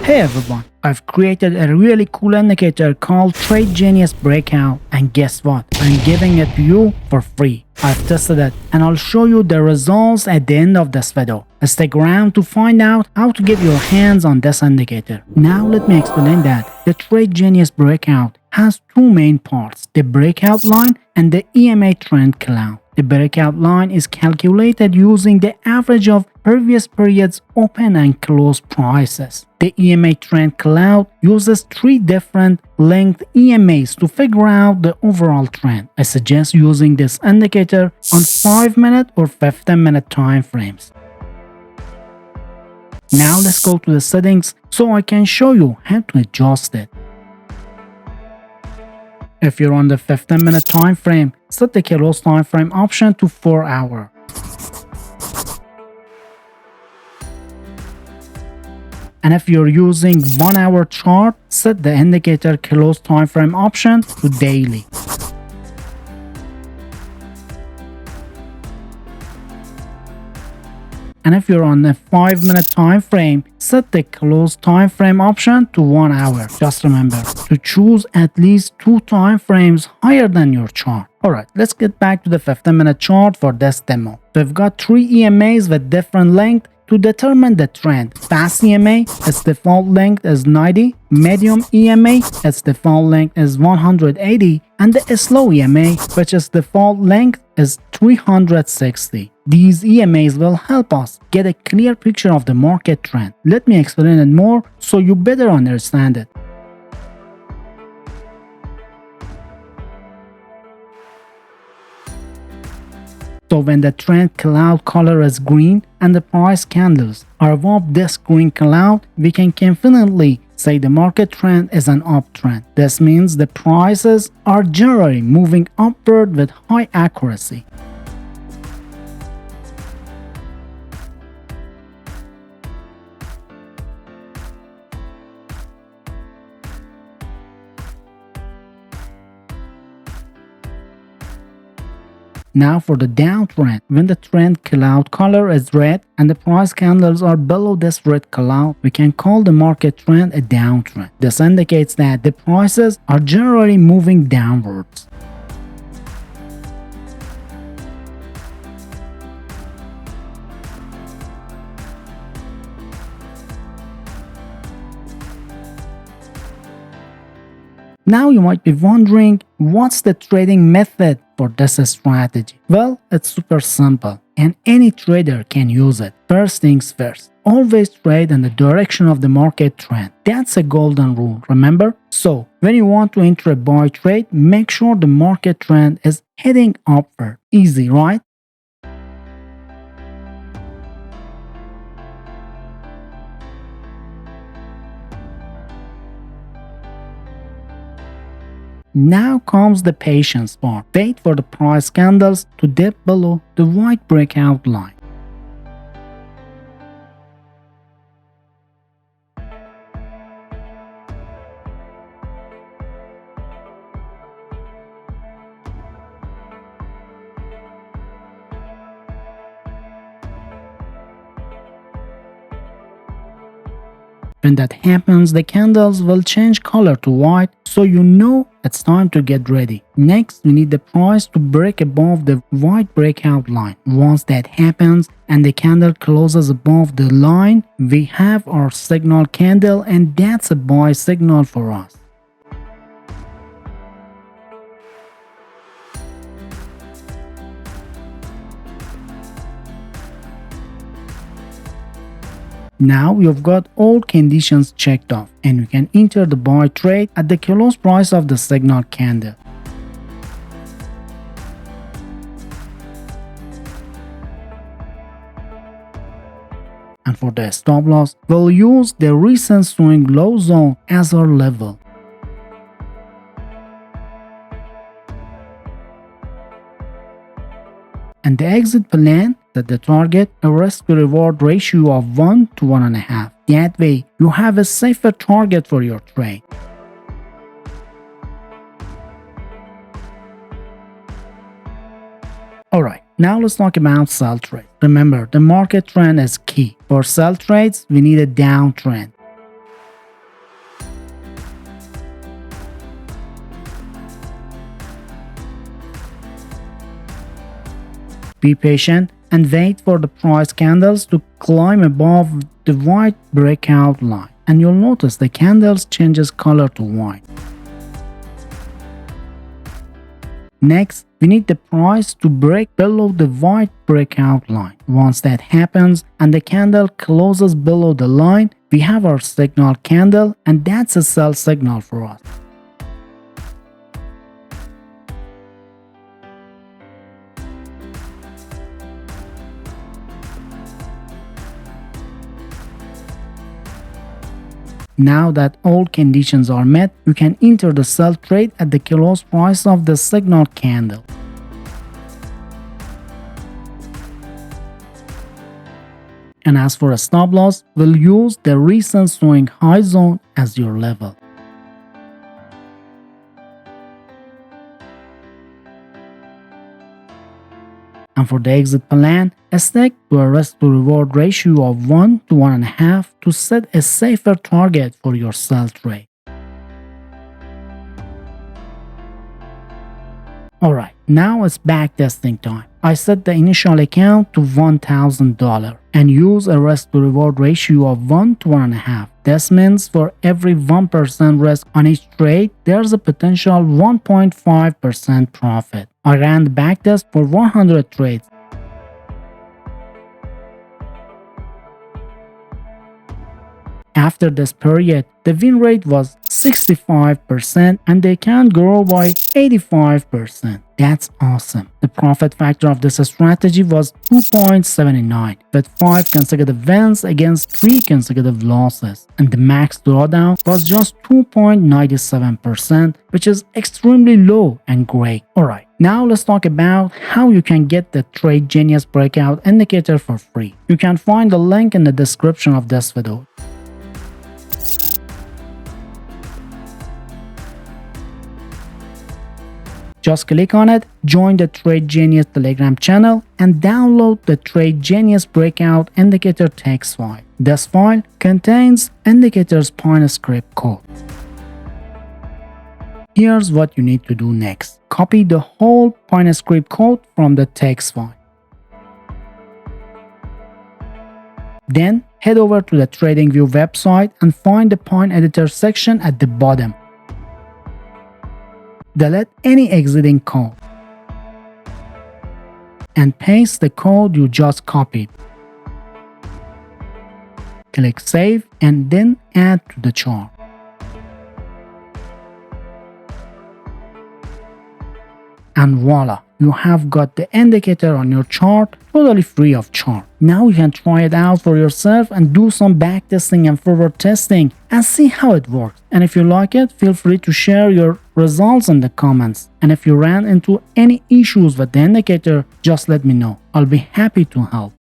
Hey everyone, I've created a really cool indicator called TradeGenius Breakout, and guess what? I'm giving it to you for free. I've tested it and I'll show you the results at the end of this video. Stick around to find out how to get your hands on this indicator. Now let me explain that the TradeGenius Breakout has two main parts, the breakout line and the EMA trend cloud. The breakout line is calculated using the average of previous periods' open and close prices. The EMA trend cloud uses three different length EMAs to figure out the overall trend. I suggest using this indicator on 5-minute or 15-minute time frames. Now let's go to the settings so I can show you how to adjust it. If you're on the 15-minute time frame, set the close time frame option to 4 hours. And if you're using 1 hour chart, set the indicator close time frame option to daily. And if you're on a 5-minute time frame, set the close time frame option to 1 hour. Just remember to choose at least 2 time frames higher than your chart. Alright, let's get back to the 15-minute chart for this demo. We've got 3 EMAs with different length to determine the trend. Fast EMA, its default length is 90, medium EMA, its default length is 180, and the slow EMA, which is default length is 360. These EMAs will help us get a clear picture of the market trend. Let me explain it more so you better understand it. So when the trend cloud color is green and the price candles are above this green cloud, we can confidently say the market trend is an uptrend. This means the prices are generally moving upward with high accuracy. Now for the downtrend, when the trend cloud color is red and the price candles are below this red cloud, we can call the market trend a downtrend. This indicates that the prices are generally moving downwards. Now you might be wondering, what's the trading method for this strategy? Well, it's super simple and any trader can use it. First things first, always trade in the direction of the market trend. That's a golden rule, remember? So, when you want to enter a buy trade, make sure the market trend is heading upward. Easy, right? Now comes the patience part. Wait for the price candles to dip below the white breakout line. When that happens, the candles will change color to white, so you know it's time to get ready. Next, we need the price to break above the white breakout line. Once that happens and the candle closes above the line, we have our signal candle, and that's a buy signal for us. Now you've got all conditions checked off and you can enter the buy trade at the close price of the signal candle. And for the stop loss, we'll use the recent swing low zone as our level. And the exit plan, set the target a risk to reward ratio of 1 to 1.5. That way you have a safer target for your trade. Alright, now let's talk about sell trade. Remember, the market trend is key. For sell trades, we need a downtrend. Be patient and wait for the price candles to climb above the white breakout line, and you'll notice the candles changes color to white. Next, we need the price to break below the white breakout line. Once that happens and the candle closes below the line, we have our signal candle, and that's a sell signal for us. Now that all conditions are met, you can enter the sell trade at the close price of the signal candle. And as for a stop loss, we'll use the recent swing high zone as your level. And for the exit plan, stick to a risk to reward ratio of 1 to 1.5 to set a safer target for your sell trade. Alright, now it's backtesting time. I set the initial account to $1,000 and use a risk to reward ratio of 1 to 1.5. This means for every 1% risk on each trade, there's a potential 1.5% profit. I ran the backtest for 100 trades. After this period, the win rate was 65% and they can grow by 85%. That's awesome. The profit factor of this strategy was 2.79 with 5 consecutive wins against 3 consecutive losses, and the max drawdown was just 2.97%, which is extremely low and great. Alright, now let's talk about how you can get the TradeGenius Breakout Indicator for free. You can find the link in the description of this video. Just click on it, join the TradeGenius Telegram channel, and download the TradeGenius Breakout Indicator text file. This file contains indicator's point script code. Here's what you need to do next. Copy the whole point script code from the text file. Then head over to the TradingView website and find the point editor section at the bottom. Delete any exiting code and paste the code you just copied. Click Save and then add to the chart. And voila, you have got the indicator on your chart totally free of charge. Now you can try it out for yourself and do some backtesting and forward testing and see how it works. And if you like it, feel free to share your results in the comments. And if you ran into any issues with the indicator, just let me know. I'll be happy to help.